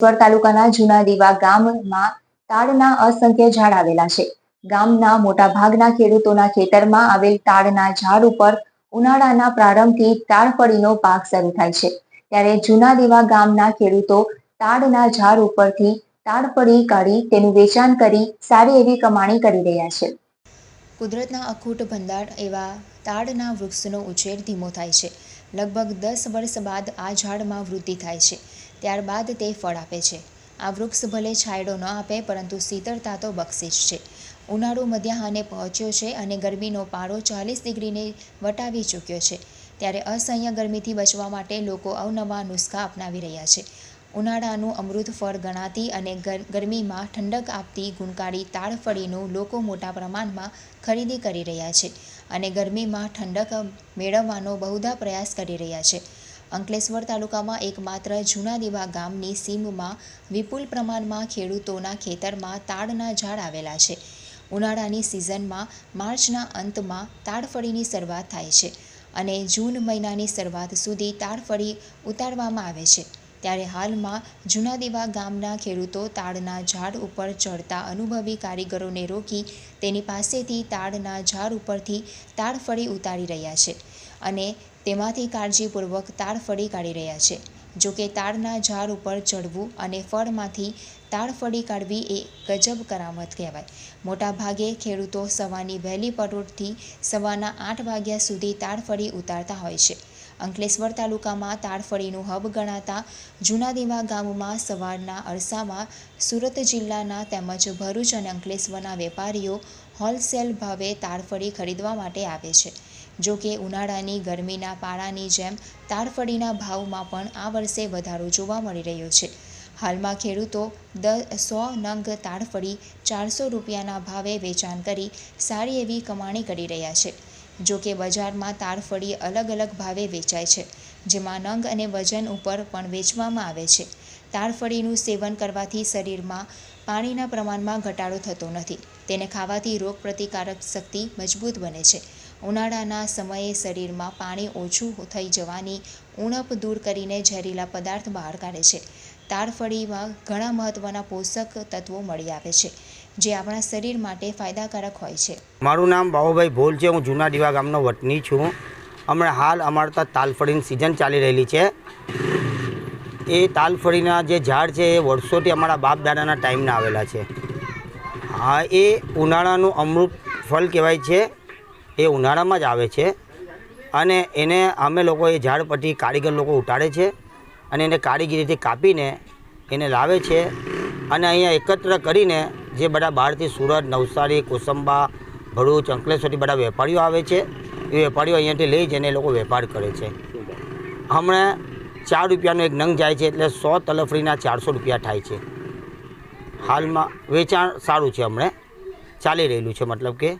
તાલુકાના જૂના દીવા ગામમાં તાડના અસંખ્ય ઝાડ આવેલા છે. ગામના મોટા ભાગના ખેડૂતોના ખેતરમાં આવેલ તાડના ઝાડ ઉપર ઉનાળાના પ્રારંભથી તાડફળીનો પાક શરૂ થાય છે. ત્યારે જૂના દીવા ગામના ખેડૂતો તાડના ઝાડ ઉપરથી તાડફળી કાઢી તેનું વેચાણ કરી સારી એવી કમાણી કરી રહ્યા છે. કુદરતના અખૂટ ભંડાર એવા તાડના વૃક્ષનો ઉછેર ધીમો થાય છે. લગભગ 10 વર્ષ બાદ આ ઝાડમાં વૃદ્ધિ થાય છે. ત્યારબાદ તે ફળ આપે છે. આ વૃક્ષ ભલે છાંયડો ન આપે, પરંતુ શીતળતા તો બક્ષિસ છે. ઉનાળો મધ્યાહને પહોંચ્યો છે અને ગરમીનો પારો 40 ડિગ્રીને વટાવી ચૂક્યો છે. ત્યારે અસહ્ય ગરમીથી બચવા માટે લોકો અવનવા નુસ્ખા અપનાવી રહ્યા છે. ઉનાળાનું અમૃત ફળ ગણાતી અને ગરમીમાં ઠંડક આપતી ગુણકારી તાડફળીનું લોકો મોટા પ્રમાણમાં ખરીદી કરી રહ્યા છે અને ગરમીમાં ઠંડક મેળવવાનો બહુધા પ્રયાસ કરી રહ્યા છે. અંકલેશ્વર તાલુકામાં એકમાત્ર જૂના દીવા ગામની સીમમાં વિપુલ પ્રમાણમાં ખેડૂતોના ખેતરમાં તાડના ઝાડ આવેલા છે. ઉનાળાની સિઝનમાં માર્ચના અંતમાં તાડફળીની શરૂઆત થાય છે અને જૂન મહિનાની શરૂઆત સુધી તાડફળી ઉતારવામાં આવે છે. ત્યારે હાલમાં જૂના દીવા ગામના ખેડૂતો તાડના ઝાડ ઉપર ચડતા અનુભવી કારીગરોને રોકી તેની પાસેથી તાડના ઝાડ ઉપરથી તાડફળી ઉતારી રહ્યા છે અને તેમાંથી કાળજીપૂર્વક તાડફળી કાઢી રહ્યા છે. જોકે તાડના ઝાડ ઉપર ચડવું અને ફળમાંથી તાડફળી કાઢવી એ ગજબ કરામત કહેવાય. મોટાભાગે ખેડૂતો સવારની વહેલી પરોઢથી સવારના 8 વાગ્યા સુધી તાડફળી ઉતારતા હોય છે. અંકલેશ્વર તાલુકામાં તાડફળીનું હબ ગણાતા જૂના દીવા ગામમાં સવારના અરસામાં સુરત જિલ્લાના તેમજ ભરૂચ અને અંકલેશ્વરના વેપારીઓ હોલસેલ ભાવે તાડફળી ખરીદવા માટે આવે છે. જો કે ઉનાળાની ગરમીના પારાની જેમ તાડફળીના ભાવમાં પણ આ વર્ષે વધારો જોવા મળી રહ્યો છે. હાલમાં ખેડૂતો 100 નંગ તાડફળી 400 રૂપિયાના ભાવે વેચાણ કરી સારી એવી કમાણી કરી રહ્યા છે. જો કે બજારમાં તાડફળી અલગ અલગ ભાવે વેચાય છે, જેમાં નંગ અને વજન ઉપર પણ વેચવામાં આવે છે. તાડફળીનું સેવન કરવાથી શરીરમાં પાણીના પ્રમાણમાં ઘટાડો થતો નથી. તેને ખાવાથી રોગપ્રતિકારક શક્તિ મજબૂત બને છે. ઉનાળાના સમયે શરીરમાં પાણી ઓછું થઈ જવાની ઉણપ દૂર કરીને ઝેરીલા પદાર્થ બહાર કાઢે છે. તાડફળીમાં ઘણા મહત્ત્વના પોષક તત્વો મળી આવે છે, જે આપણા શરીર માટે ફાયદાકારક હોય છે. મારું નામ બાબુભાઈ ભોલ છે. હું જૂના દીવા ગામનો વતની છું. હમણાં હાલ અમારે ત્યાં તાલફળીની સિઝન ચાલી રહેલી છે. એ તાલફળીના જે ઝાડ છે એ વર્ષોથી અમારા બાપ દાદાના ટાઈમના આવેલા છે. હા, એ ઉનાળાનું અમૃત ફળ કહેવાય છે. એ ઉનાળામાં જ આવે છે અને એને અમે લોકો એ ઝાડ પરથી કારીગર લોકો ઉતારે છે અને એને કારીગરીથી કાપીને એને લાવે છે અને અહીંયા એકત્ર કરીને જે બધા બહારથી સુરત, નવસારી, કોસંબા, ભરૂચ, અંકલેશ્વરથી બધા વેપારીઓ આવે છે. એ વેપારીઓ અહીંયાથી લઈ જઈને એ લોકો વેપાર કરે છે. હમણાં 4 રૂપિયાનો એક નંગ જાય છે, એટલે 100 તલફળીના 400 રૂપિયા થાય છે. હાલમાં વેચાણ સારું છે, હમણાં ચાલી રહેલું છે. મતલબ કે